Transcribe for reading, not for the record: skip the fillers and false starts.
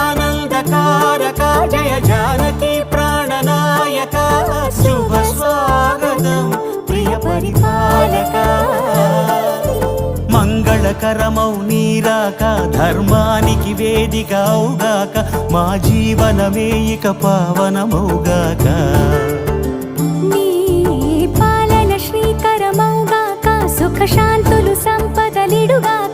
జగదానందకారక జయ జానకి ప్రాణనాయక శుభ స్వాగతం ప్రియ పరిపాలక మంగళకరమౌ నీరాక ధర్మానికి వేదిక అవుగాక మా జీవనమే ఇక పావనమౌగాక నీ పాలన శ్రీకరమౌగాక సుఖ శాంతులు సంపదలిడుగాక